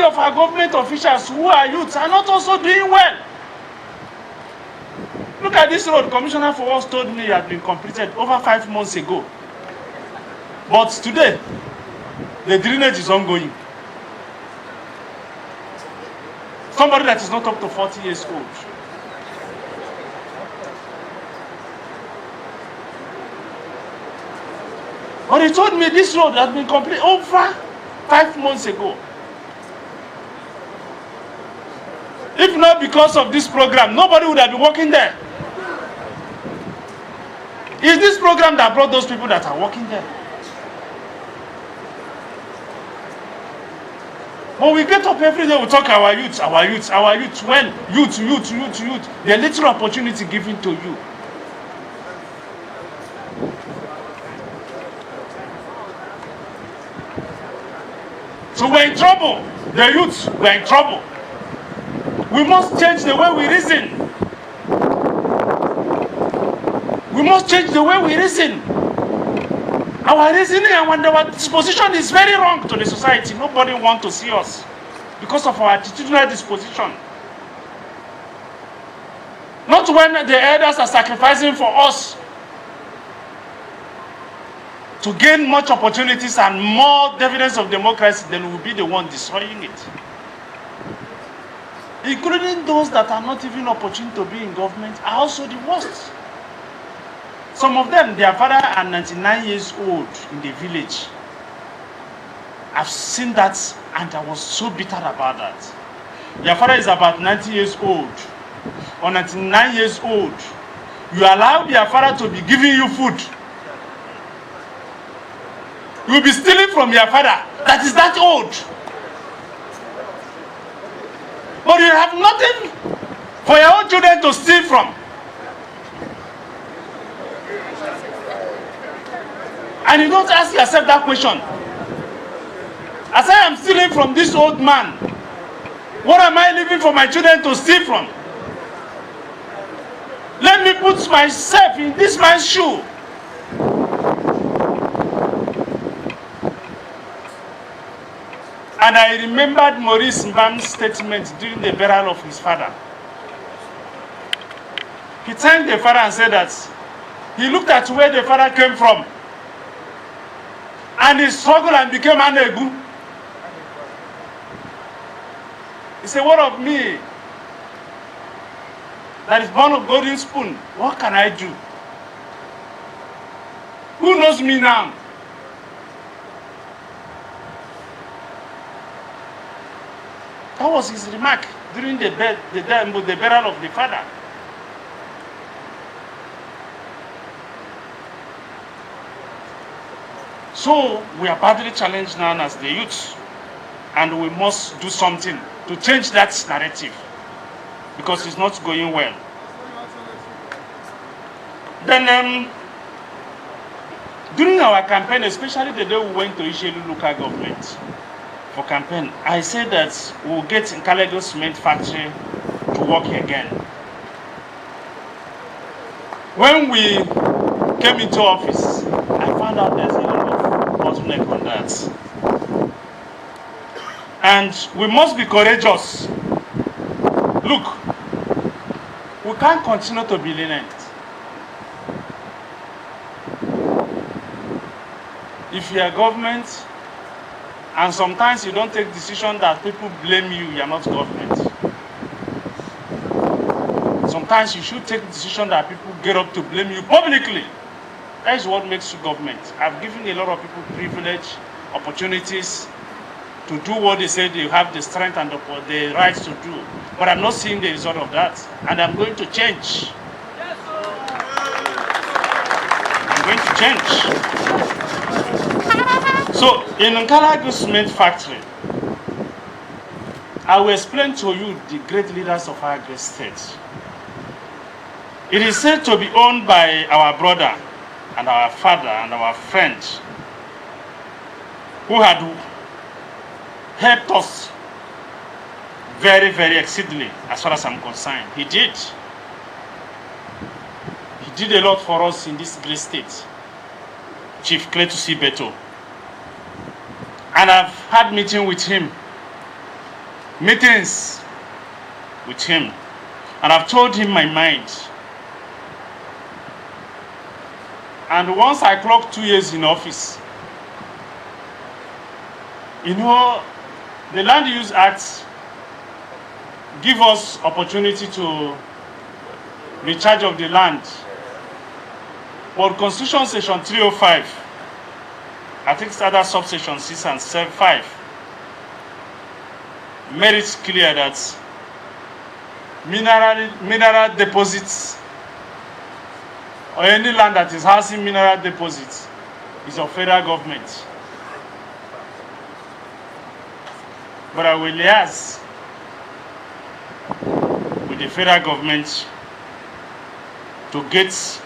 of our government officials who are youths are not also doing well. Look at this road. Commissioner for Works told me it had been completed over 5 months ago. But today, the drainage is ongoing. Somebody that is not up to 40 years old. But he told me this road had been completed over 5 months ago. If not because of this program, nobody would have been working there. It's this program that brought those people that are working there. When we get up every day, we talk our youth, our youth, our youth. When youth, the little opportunity given to you. So we're in trouble. The youth, we're in trouble. We must change the way we reason. We must change the way we reason. Our reasoning and our disposition is very wrong to the society. Nobody wants to see us because of our attitudinal disposition. Not when the elders are sacrificing for us to gain much opportunities and more dividends of democracy, then we will be the one destroying it. Including those that are not even opportune to be in government are also the worst. Some of them, their father are 99 years old in the village. I've seen that and I was so bitter about that. Their father is about 90 years old or 99 years old. You allow their father to be giving you food. You'll be stealing from your father that is that old. But you have nothing for your own children to steal from. And you don't ask yourself that question. As I am stealing from this old man, what am I leaving for my children to steal from? Let me put myself in this man's shoe. And I remembered Maurice Mbam's statement during the burial of his father. He thanked the father and said that he looked at where the father came from and he struggled and became an egu. He said, what of me that is born of golden spoon? What can I do? Who knows me now? That was his remark during the burial of the father. So we are badly challenged now as the youth, and we must do something to change that narrative because it's not going well. Then during our campaign, especially the day we went to Ishelu local government for campaign, I said that we'll get Nkalego cement factory to work again. When we came into office, I found out there's a lot of bottleneck on that. And we must be courageous. Look, we can't continue to be lenient. If you are government, and sometimes you don't take decisions that people blame you, you are not government. Sometimes you should take decisions that people get up to blame you publicly. That is what makes you government. I've given a lot of people privilege, opportunities to do what they say they have the strength and the rights to do. But I'm not seeing the result of that. And I'm going to change. I'm going to change. So, in Nkalagu cement factory, I will explain to you the great leaders of our great state. It is said to be owned by our brother and our father and our friend who had helped us very, very exceedingly as far as I'm concerned. He did. He did a lot for us in this great state. Chief Cletus Beto. And I've had meeting with him meetings with him, and I've told him my mind. And once I clocked 2 years in office, you know, the Land Use Act give us opportunity to recharge of the land. But Constitution Section 305, I think it's other subsection 6 and 5, made it clear that mineral deposits or any land that is housing mineral deposits is of federal government. But I will liaise with the federal government to get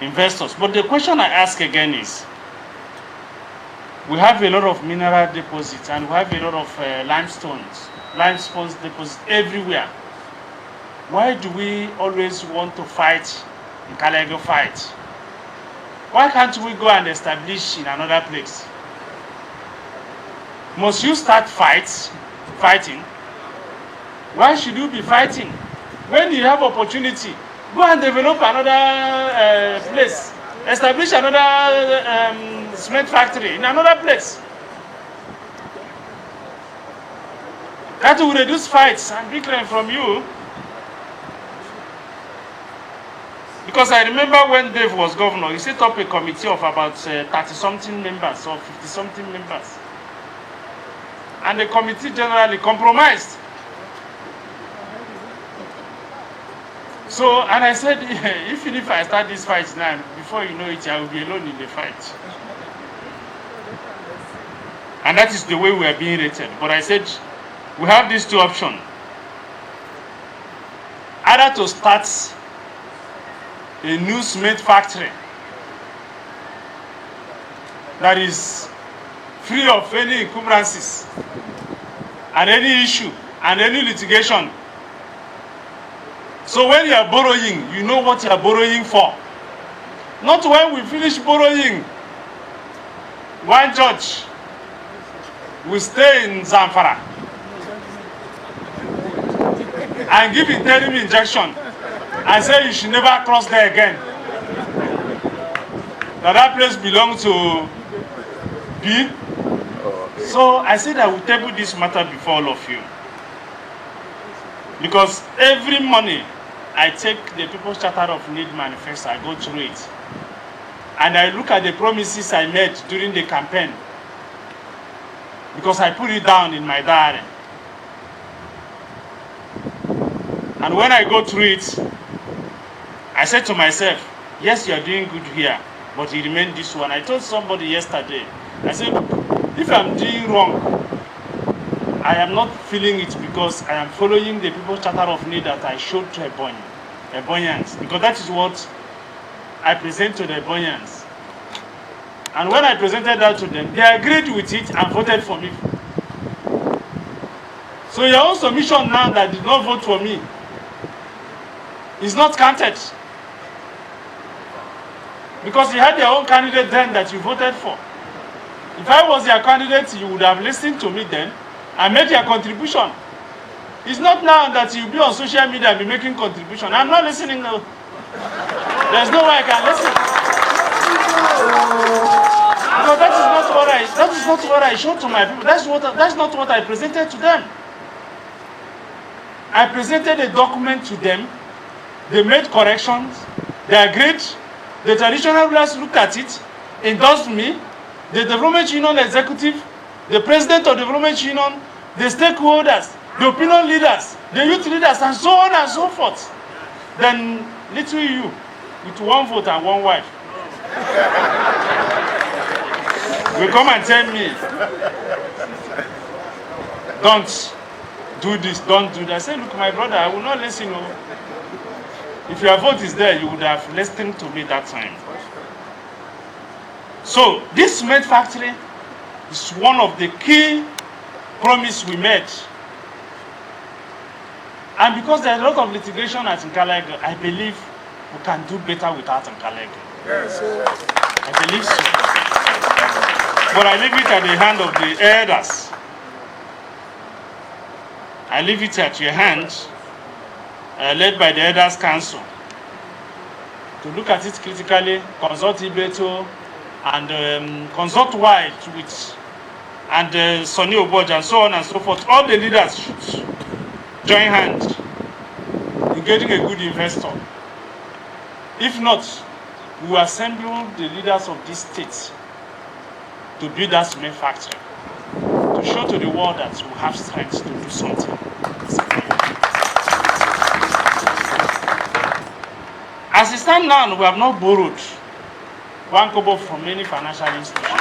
investors. But the question I ask again is, we have a lot of mineral deposits and we have a lot of limestone deposits everywhere. Why do we always want to fight in Kalego fight? Why can't we go and establish in another place? Must you start fighting? Why should you be fighting? When you have opportunity, go and develop another place. Establish another cement factory in another place. That will reduce fights and bickering from you. Because I remember when Dave was governor, he set up a committee of about 30-something members or 50-something members. And the committee generally compromised. So, and I said, even if I start this fight now, before you know it, I will be alone in the fight. And that is the way we are being rated. But I said, we have these two options. Either to start a new cement factory that is free of any encumbrances and any issue and any litigation. So when you are borrowing, you know what you are borrowing for. Not when we finish borrowing, one judge will stay in Zamfara and give interim injection and say you should never cross there again. That place belongs to B. So I said I will table this matter before all of you. Because every morning I take the People's Charter of Need manifesto, I go through it. And I look at the promises I made during the campaign. Because I put it down in my diary. And when I go through it, I said to myself, yes, you are doing good here, but it remained this one. I told somebody yesterday, I said, if I'm doing wrong, I am not feeling it because I am following the People's Charter of Need that I showed to Ebonyans, because that is what I present to the Ebonyans. And when I presented that to them, they agreed with it and voted for me. So your own submission now that did not vote for me is not counted. Because you had your own candidate then that you voted for. If I was your candidate, you would have listened to me then and made your contribution. It's not now that you'll be on social media and be making contribution. I'm not listening now. There's no way I can listen. Because that is not what I showed to my people. That's not what I presented to them. I presented a document to them. They made corrections. They agreed. The traditional rulers looked at it, endorsed me. The development union executive, the president of the development union, the stakeholders, the opinion leaders, the youth leaders, and so on and so forth. Then little you, with one vote and one wife, will come and tell me, don't do this, don't do that. I say, look, my brother, I will not listen. If your vote is there, you would have listened to me that time. So this cement factory is one of the key promises we made. And because there is a lot of litigation at Nkalego, I believe we can do better without Nkalego. Yes. I believe so. But I leave it at the hand of the elders I leave it at your hands, led by the Elders Council, to look at it critically, consult Ibeto, and consult wide with, and Sonny Oboj, and so on and so forth. All the leaders should join hands in getting a good investor. If not, we will assemble the leaders of this state to build that cement factory, to show to the world that we have strength to do something. As it stands now, we have not borrowed one kobo from any financial institution.